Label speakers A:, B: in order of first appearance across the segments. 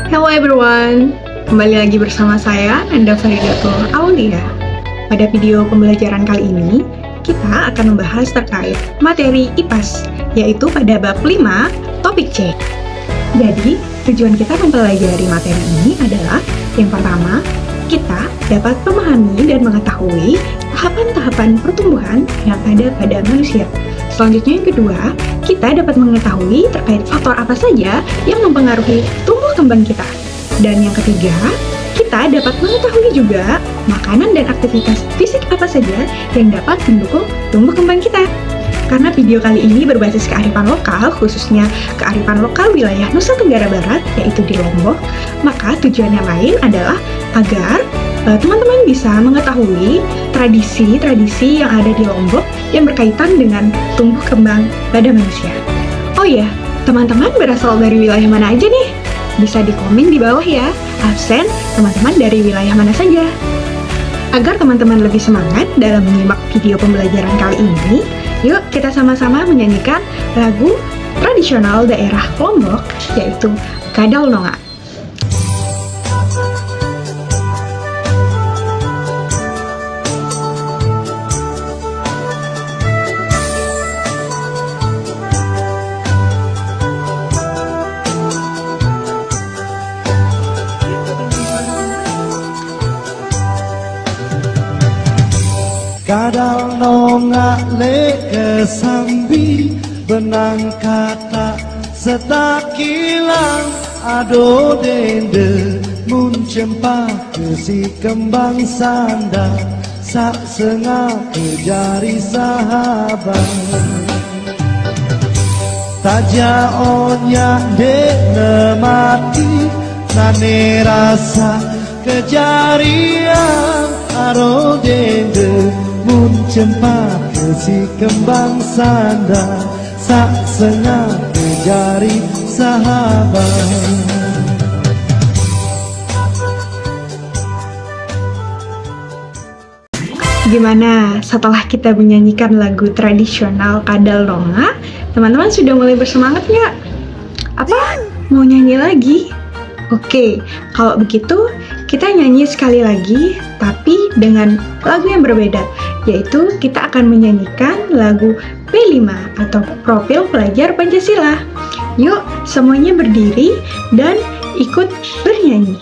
A: Hello everyone, kembali lagi bersama saya Nanda Faridatul Aulia. Pada video pembelajaran kali ini, kita akan membahas terkait materi IPAS, yaitu pada bab 5, topik C. Jadi, tujuan kita mempelajari materi ini adalah yang pertama, kita dapat memahami dan mengetahui tahapan-tahapan pertumbuhan yang ada pada manusia. Selanjutnya yang kedua, kita dapat mengetahui terkait faktor apa saja yang mempengaruhi tumbuh kembang kita. Dan yang ketiga, kita dapat mengetahui juga makanan dan aktivitas fisik apa saja yang dapat mendukung tumbuh kembang kita. Karena video kali ini berbasis kearifan lokal, khususnya kearifan lokal wilayah Nusa Tenggara Barat, yaitu di Lombok, maka tujuan yang lain adalah agar teman-teman bisa mengetahui tradisi-tradisi yang ada di Lombok yang berkaitan dengan tumbuh kembang pada manusia. Oh iya, teman-teman berasal dari wilayah mana aja nih? Bisa dikomen di bawah ya, absen teman-teman dari wilayah mana saja. Agar teman-teman lebih semangat dalam menyimak video pembelajaran kali ini, yuk kita sama-sama menyanyikan lagu tradisional daerah Lombok, yaitu Kadal Nonga.
B: Kadal nonga le kesambi benang kata setakilang ado dende mun cempah ke si kembang sanda sak sengah ke jari sahabat taja onya dek nemati nane rasa kejarian aro dende mun cempah ke si kembang sanda sak sengah ke jari sahabat.
A: Gimana setelah kita menyanyikan lagu tradisional Kadal Nonga, teman-teman sudah mulai bersemangat nggak? Apa? Mau nyanyi lagi? Oke, kalau begitu kita nyanyi sekali lagi, tapi dengan lagu yang berbeda, yaitu kita akan menyanyikan lagu P5 atau Profil Pelajar Pancasila. Yuk, semuanya berdiri dan ikut bernyanyi.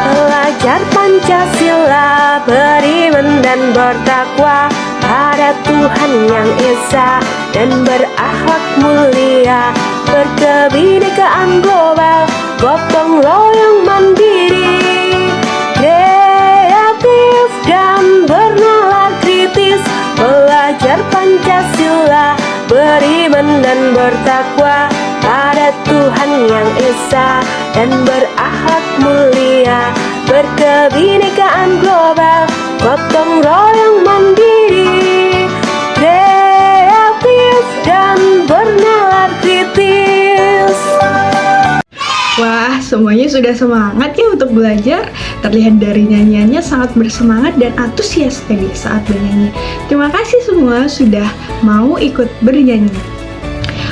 C: Pelajar Pancasila beriman dan bertakwa pada Tuhan yang Esa dan berakhlak mulia, berkebinekaan global, gotong royong mandiri, kreatif dan bernalar kritis. Pelajar Pancasila beriman dan bertakwa pada Tuhan yang Esa dan berakhlak mulia, berkebinekaan global, gotong royong mandiri, kreatif dan bernalar kritis.
A: Wah, semuanya sudah semangat ya untuk belajar. Terlihat dari nyanyiannya sangat bersemangat dan antusias tadi saat bernyanyi. Terima kasih semua sudah mau ikut bernyanyi.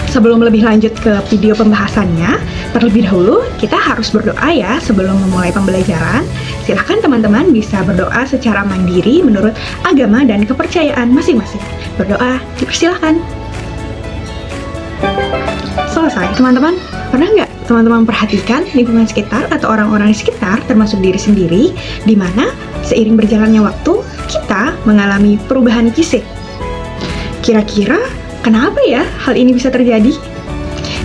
A: Sebelum lebih lanjut ke video pembahasannya, terlebih dahulu kita harus berdoa ya sebelum memulai pembelajaran. Silahkan teman-teman bisa berdoa secara mandiri menurut agama dan kepercayaan masing-masing. Berdoa, dipersilahkan. Selesai, teman-teman. Pernah nggak teman-teman perhatikan lingkungan sekitar atau orang-orang di sekitar, termasuk diri sendiri, di mana seiring berjalannya waktu, kita mengalami perubahan fisik? Kira-kira kenapa ya hal ini bisa terjadi?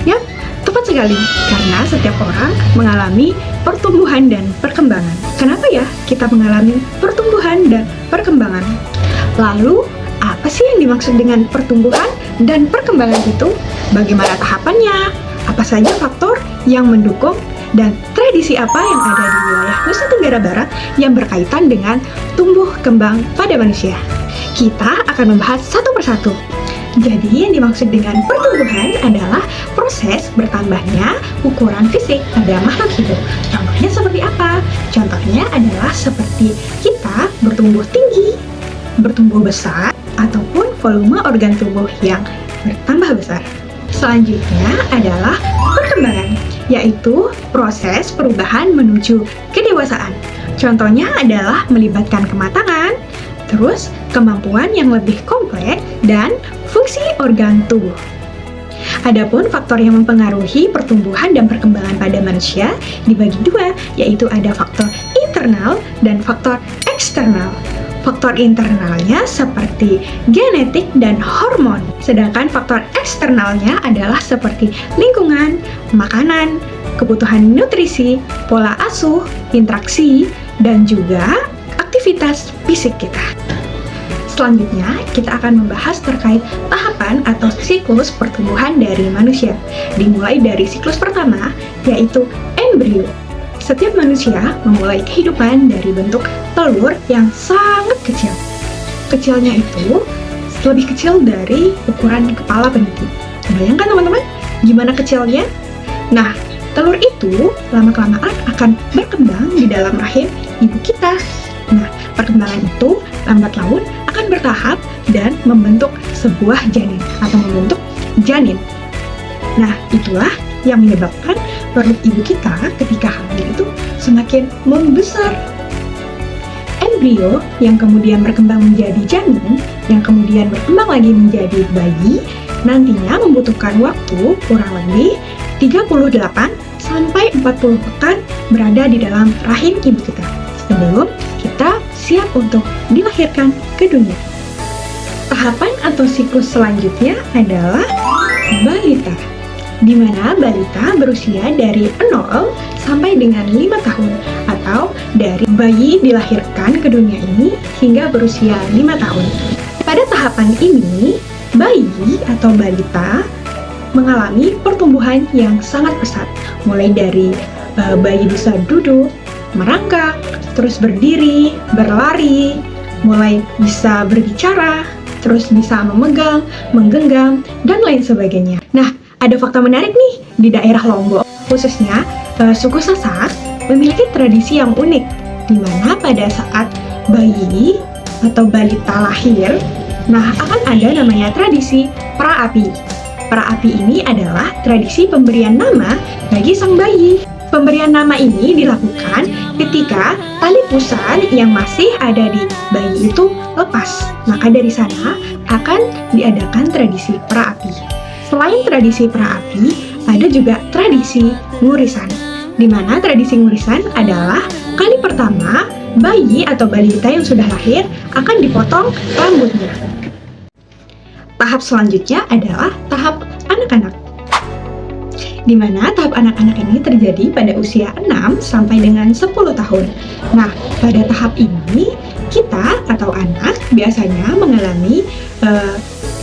A: Yap, tepat sekali, karena setiap orang mengalami pertumbuhan dan perkembangan. Kenapa ya kita mengalami pertumbuhan dan perkembangan? Lalu, apa sih yang dimaksud dengan pertumbuhan dan perkembangan itu? Bagaimana tahapannya? Apa saja faktor yang mendukung dan tradisi apa yang ada di wilayah Nusa Tenggara Barat yang berkaitan dengan tumbuh kembang pada manusia? Kita akan membahas satu persatu. Jadi yang dimaksud dengan pertumbuhan adalah proses bertambahnya ukuran fisik pada makhluk hidup. Contohnya seperti apa? Contohnya adalah seperti kita bertumbuh tinggi, bertumbuh besar, ataupun volume organ tubuh yang bertambah besar. Selanjutnya adalah perkembangan, yaitu proses perubahan menuju kedewasaan. Contohnya adalah melibatkan kematangan, terus kemampuan yang lebih kompleks, dan fungsi organ tubuh. Adapun faktor yang mempengaruhi pertumbuhan dan perkembangan pada manusia dibagi dua, yaitu ada faktor internal dan faktor eksternal. Faktor internalnya seperti genetik dan hormon, sedangkan faktor eksternalnya adalah seperti lingkungan, makanan, kebutuhan nutrisi, pola asuh, interaksi, dan juga aktivitas fisik kita. Selanjutnya, kita akan membahas terkait tahapan atau siklus pertumbuhan dari manusia. Dimulai dari siklus pertama, yaitu embrio. Setiap manusia memulai kehidupan dari bentuk telur yang sangat kecil. Kecilnya itu lebih kecil dari ukuran kepala peniti. Bayangkan teman-teman, gimana kecilnya? Nah, telur itu lama-kelamaan akan berkembang di dalam rahim ibu kita. Nah, perkembangan itu lambat laun akan bertahap dan membentuk sebuah janin atau membentuk janin. Nah, itulah yang menyebabkan perut ibu kita ketika hamil itu semakin membesar. Embrio yang kemudian berkembang menjadi janin, yang kemudian berkembang lagi menjadi bayi, nantinya membutuhkan waktu kurang lebih 38 sampai 40 pekan berada di dalam rahim ibu kita sebelum kita siap untuk dilahirkan ke dunia. Tahapan atau siklus selanjutnya adalah balita, di mana balita berusia dari 0 sampai dengan 5 tahun atau dari bayi dilahirkan ke dunia ini hingga berusia 5 tahun. Pada tahapan ini, bayi atau balita mengalami pertumbuhan yang sangat pesat, mulai dari bayi bisa duduk, merangkak, terus berdiri, berlari, mulai bisa berbicara, terus bisa memegang, menggenggam, dan lain sebagainya. Nah, ada fakta menarik nih di daerah Lombok, khususnya suku Sasak memiliki tradisi yang unik, di mana pada saat bayi atau balita lahir, nah akan ada namanya tradisi praapi. Praapi ini adalah tradisi pemberian nama bagi sang bayi. Pemberian nama ini dilakukan ketika tali pusar yang masih ada di bayi itu lepas. Maka dari sana akan diadakan tradisi praapi. Selain tradisi praapi, ada juga tradisi ngurisan, di mana tradisi ngurisan adalah kali pertama bayi atau balita yang sudah lahir akan dipotong rambutnya. Tahap selanjutnya adalah tahap anak-anak, di mana tahap anak-anak ini terjadi pada usia 6 sampai dengan 10 tahun. Nah, pada tahap ini kita atau anak biasanya mengalami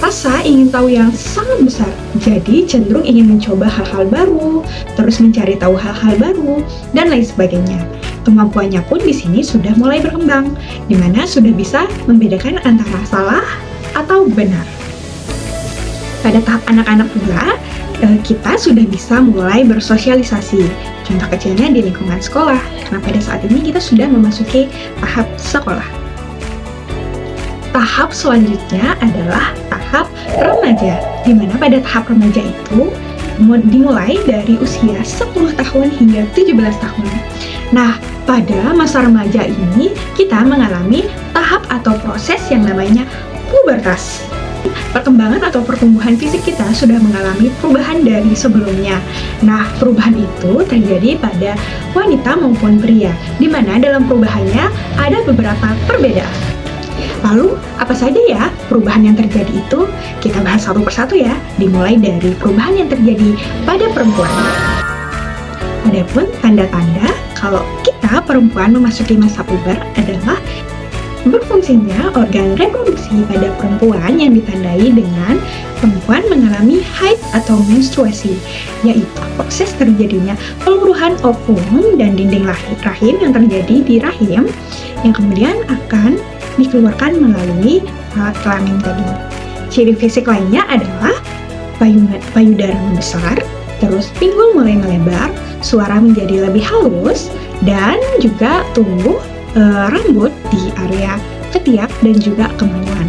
A: rasa ingin tahu yang sangat besar. Jadi cenderung ingin mencoba hal-hal baru, terus mencari tahu hal-hal baru, dan lain sebagainya. Kemampuannya pun di sini sudah mulai berkembang, di mana sudah bisa membedakan antara salah atau benar. Pada tahap anak-anak pula, kita sudah bisa mulai bersosialisasi. Contoh kecilnya di lingkungan sekolah, karena pada saat ini kita sudah memasuki tahap sekolah. Tahap selanjutnya adalah tahap remaja, di mana pada tahap remaja itu dimulai dari usia 10 tahun hingga 17 tahun. Nah, pada masa remaja ini kita mengalami tahap atau proses yang namanya pubertas. Perkembangan atau pertumbuhan fisik kita sudah mengalami perubahan dari sebelumnya. Nah, perubahan itu terjadi pada wanita maupun pria, di mana dalam perubahannya ada beberapa perbedaan. Lalu, apa saja ya perubahan yang terjadi itu? Kita bahas satu persatu ya, dimulai dari perubahan yang terjadi pada perempuan. Adapun tanda-tanda kalau kita perempuan memasuki masa puber adalah berfungsinya organ reproduksi pada perempuan yang ditandai dengan perempuan mengalami haid atau menstruasi, yaitu proses terjadinya peluruhan ovum dan dinding rahim yang terjadi di rahim yang kemudian akan dikeluarkan melalui alat kelamin tadi. Ciri fisik lainnya adalah payudara membesar, terus pinggul mulai melebar, suara menjadi lebih halus, dan juga tumbuh rambut di area ketiak dan juga kemaluan.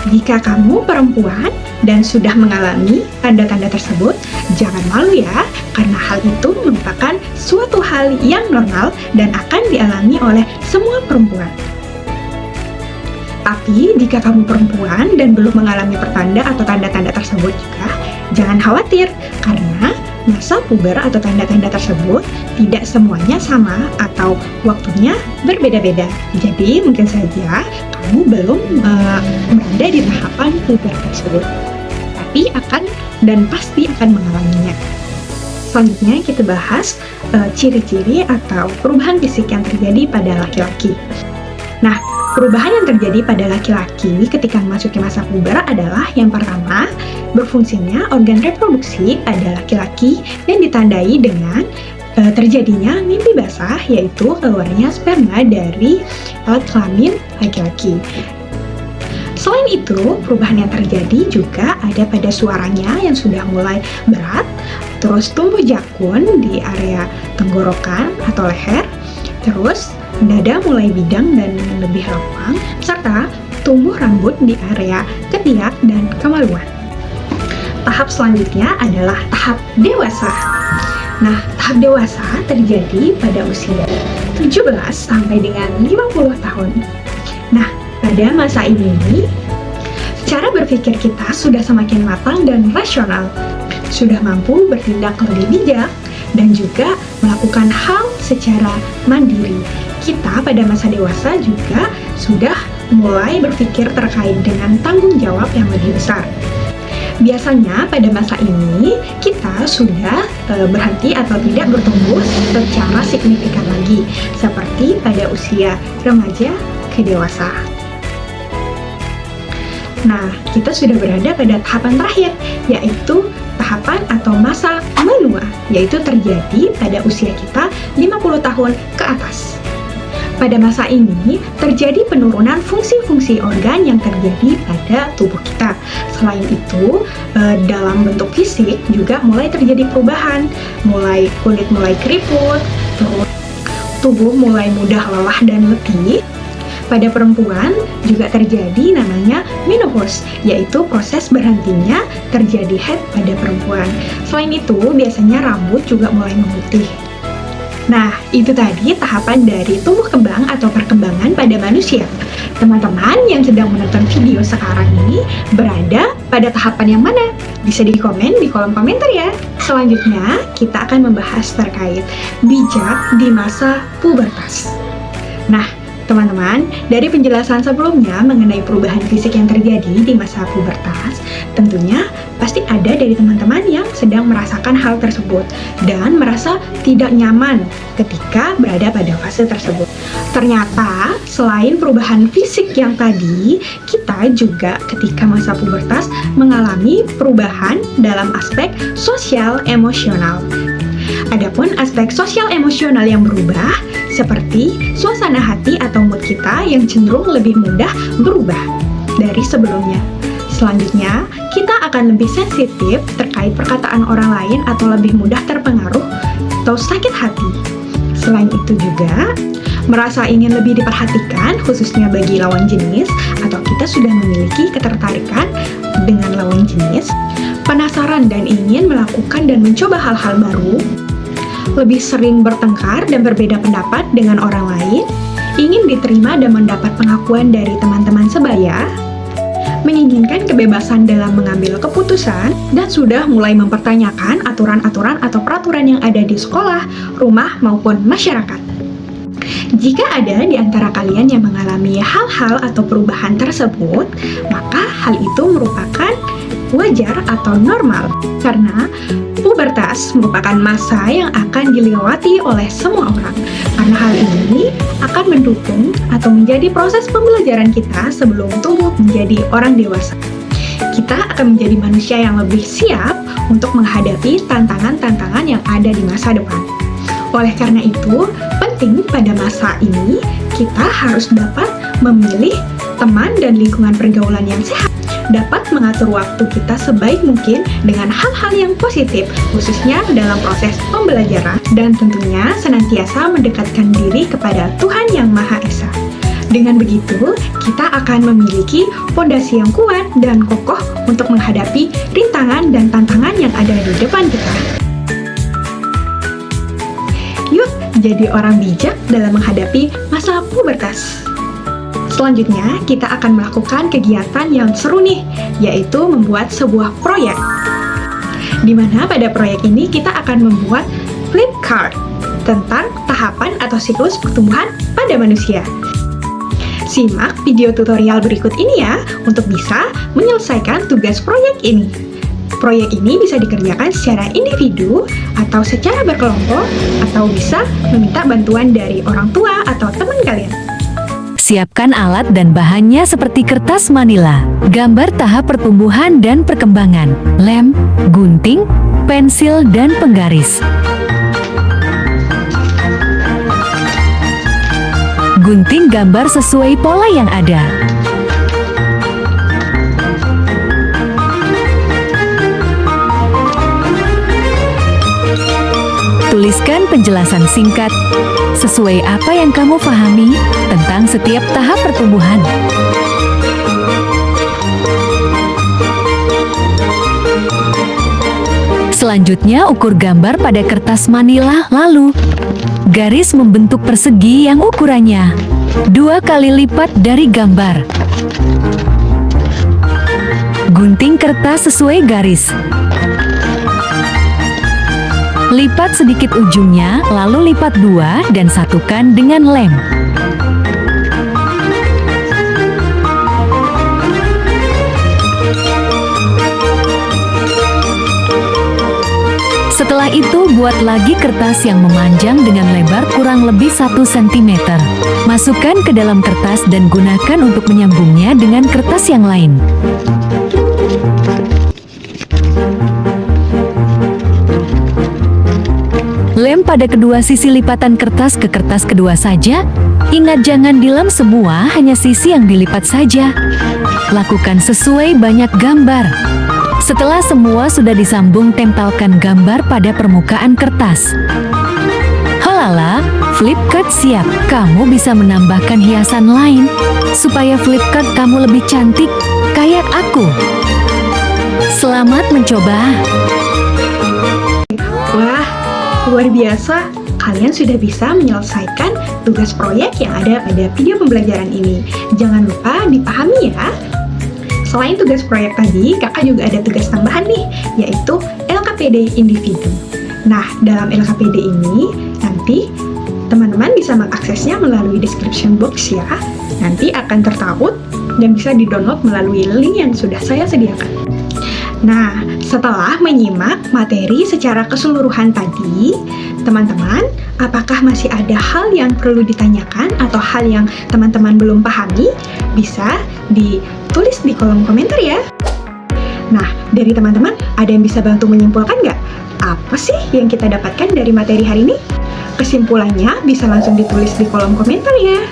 A: Jika kamu perempuan dan sudah mengalami tanda-tanda tersebut, jangan malu ya, karena hal itu merupakan suatu hal yang normal dan akan dialami oleh semua perempuan. Tapi jika kamu perempuan dan belum mengalami pertanda atau tanda-tanda tersebut juga, jangan khawatir, karena masa puber atau tanda-tanda tersebut tidak semuanya sama atau waktunya berbeda-beda. Jadi mungkin saja kamu belum berada di tahapan puber tersebut, tapi akan dan pasti akan mengalaminya. Selanjutnya kita bahas ciri-ciri atau perubahan fisik yang terjadi pada laki-laki. Nah, perubahan yang terjadi pada laki-laki ketika memasuki masa puber adalah yang pertama, berfungsinya organ reproduksi pada laki-laki yang ditandai dengan terjadinya mimpi basah, yaitu keluarnya sperma dari alat kelamin laki-laki. Selain itu, perubahan yang terjadi juga ada pada suaranya yang sudah mulai berat, terus tumbuh jakun di area tenggorokan atau leher, terus dada mulai bidang dan lebih lapang, serta tumbuh rambut di area ketiak dan kemaluan. Tahap selanjutnya adalah tahap dewasa. Nah, tahap dewasa terjadi pada usia 17 sampai dengan 50 tahun. Nah, pada masa ini, cara berpikir kita sudah semakin matang dan rasional, sudah mampu bertindak lebih bijak, dan juga melakukan hal secara mandiri. Kita pada masa dewasa juga sudah mulai berpikir terkait dengan tanggung jawab yang lebih besar. Biasanya pada masa ini kita sudah berhenti atau tidak bertumbuh secara signifikan lagi, seperti pada usia remaja ke dewasa. Nah, kita sudah berada pada tahapan terakhir, yaitu tahapan atau masa menua, yaitu terjadi pada usia kita 50 tahun ke atas. Pada masa ini, terjadi penurunan fungsi-fungsi organ yang terjadi pada tubuh kita. Selain itu, dalam bentuk fisik juga mulai terjadi perubahan, mulai kulit mulai keriput, terus tubuh mulai mudah lelah dan letih. Pada perempuan juga terjadi namanya menopause, yaitu proses berhentinya terjadi haid pada perempuan. Selain itu, biasanya rambut juga mulai memutih. Nah, itu tadi tahapan dari tumbuh kembang atau perkembangan pada manusia. Teman-teman yang sedang menonton video sekarang ini berada pada tahapan yang mana? Bisa di komen di kolom komentar ya. Selanjutnya, kita akan membahas terkait bijak di masa pubertas. Nah, teman-teman, dari penjelasan sebelumnya mengenai perubahan fisik yang terjadi di masa pubertas, tentunya pasti ada dari teman-teman yang sedang merasakan hal tersebut dan merasa tidak nyaman ketika berada pada fase tersebut. Ternyata, selain perubahan fisik yang tadi, kita juga ketika masa pubertas mengalami perubahan dalam aspek sosial emosional. Adapun aspek sosial emosional yang berubah, seperti suasana hati atau mood kita yang cenderung lebih mudah berubah dari sebelumnya. Selanjutnya, kita akan lebih sensitif terkait perkataan orang lain atau lebih mudah terpengaruh atau sakit hati. Selain itu juga, merasa ingin lebih diperhatikan khususnya bagi lawan jenis atau kita sudah memiliki ketertarikan dengan lawan jenis, penasaran dan ingin melakukan dan mencoba hal-hal baru, lebih sering bertengkar dan berbeda pendapat dengan orang lain, ingin diterima dan mendapat pengakuan dari teman-teman sebaya, menginginkan kebebasan dalam mengambil keputusan, dan sudah mulai mempertanyakan aturan-aturan atau peraturan yang ada di sekolah, rumah, maupun masyarakat. Jika ada di antara kalian yang mengalami hal-hal atau perubahan tersebut, maka hal itu merupakan wajar atau normal, karena pubertas merupakan masa yang akan dilewati oleh semua orang. Karena hal ini akan mendukung atau menjadi proses pembelajaran kita sebelum tumbuh menjadi orang dewasa. Kita akan menjadi manusia yang lebih siap untuk menghadapi tantangan-tantangan yang ada di masa depan. Oleh karena itu, penting pada masa ini kita harus dapat memilih teman dan lingkungan pergaulan yang sehat, dapat mengatur waktu kita sebaik mungkin dengan hal-hal yang positif, khususnya dalam proses pembelajaran, dan tentunya senantiasa mendekatkan diri kepada Tuhan Yang Maha Esa. Dengan begitu, kita akan memiliki fondasi yang kuat dan kokoh untuk menghadapi rintangan dan tantangan yang ada di depan kita. Yuk, jadi orang bijak dalam menghadapi masa pubertas. Selanjutnya, kita akan melakukan kegiatan yang seru nih, yaitu membuat sebuah proyek. Di mana pada proyek ini kita akan membuat flip chart tentang tahapan atau siklus pertumbuhan pada manusia. Simak video tutorial berikut ini ya untuk bisa menyelesaikan tugas proyek ini. Proyek ini bisa dikerjakan secara individu atau secara berkelompok atau bisa meminta bantuan dari orang tua atau teman kalian.
D: Siapkan alat dan bahannya seperti kertas manila, gambar tahap pertumbuhan dan perkembangan, lem, gunting, pensil, dan penggaris. Gunting gambar sesuai pola yang ada. Tuliskan penjelasan singkat sesuai apa yang kamu pahami tentang setiap tahap pertumbuhan. Selanjutnya, ukur gambar pada kertas manila, lalu garis membentuk persegi yang ukurannya 2 kali lipat dari gambar. Gunting kertas sesuai garis. Lipat sedikit ujungnya, lalu lipat 2 dan satukan dengan lem. Setelah itu, buat lagi kertas yang memanjang dengan lebar kurang lebih 1 cm. Masukkan ke dalam kertas dan gunakan untuk menyambungnya dengan kertas yang lain. Lem pada kedua sisi lipatan kertas ke kertas kedua saja. Ingat, jangan dilem semua, hanya sisi yang dilipat saja. Lakukan sesuai banyak gambar. Setelah semua sudah disambung, tempelkan gambar pada permukaan kertas. Halala, flip chart siap. Kamu bisa menambahkan hiasan lain supaya flip chart kamu lebih cantik, kayak aku. Selamat mencoba.
A: Wah, luar biasa. Kalian sudah bisa menyelesaikan tugas proyek yang ada pada video pembelajaran ini. Jangan lupa dipahami ya. Selain tugas proyek tadi, kakak juga ada tugas tambahan nih, yaitu LKPD individu. Nah, dalam LKPD ini, nanti teman-teman bisa mengaksesnya melalui description box ya. Nanti akan tertaut dan bisa di-download melalui link yang sudah saya sediakan. Nah, setelah menyimak materi secara keseluruhan tadi, teman-teman, apakah masih ada hal yang perlu ditanyakan atau hal yang teman-teman belum pahami? Bisa ditulis di kolom komentar ya. Nah, dari teman-teman, ada yang bisa bantu menyimpulkan nggak? Apa sih yang kita dapatkan dari materi hari ini? Kesimpulannya bisa langsung ditulis di kolom komentar ya.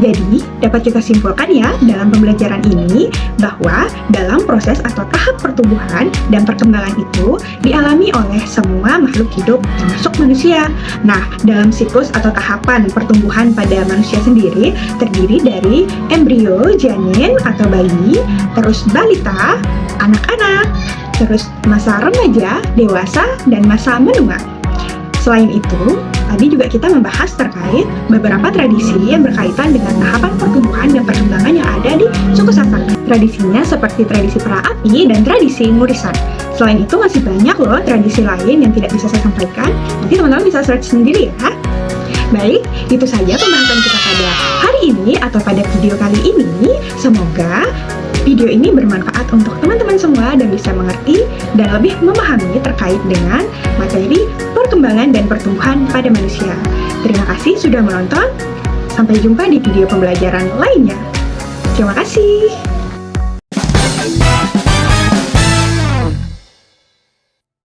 A: Jadi, dapat kita simpulkan ya dalam pembelajaran ini bahwa dalam proses atau tahap pertumbuhan dan perkembangan itu dialami oleh semua makhluk hidup termasuk manusia. Nah, dalam siklus atau tahapan pertumbuhan pada manusia sendiri terdiri dari embrio, janin atau bayi, terus balita, anak-anak, terus masa remaja, dewasa, dan masa menua. Selain itu, tadi juga kita membahas terkait beberapa tradisi yang berkaitan dengan tahapan pertumbuhan dan perkembangan yang ada di suku Sasak. Tradisinya seperti tradisi pera-api dan tradisi ngurisan. Selain itu masih banyak loh tradisi lain yang tidak bisa saya sampaikan. Nanti teman-teman bisa search sendiri ya. Baik, itu saja pembahasan kita pada hari ini atau pada video kali ini. Semoga video ini bermanfaat untuk teman-teman semua dan bisa mengerti dan lebih memahami terkait dengan materi perkembangan dan pertumbuhan pada manusia. Terima kasih sudah menonton. Sampai jumpa di video pembelajaran lainnya. Terima kasih.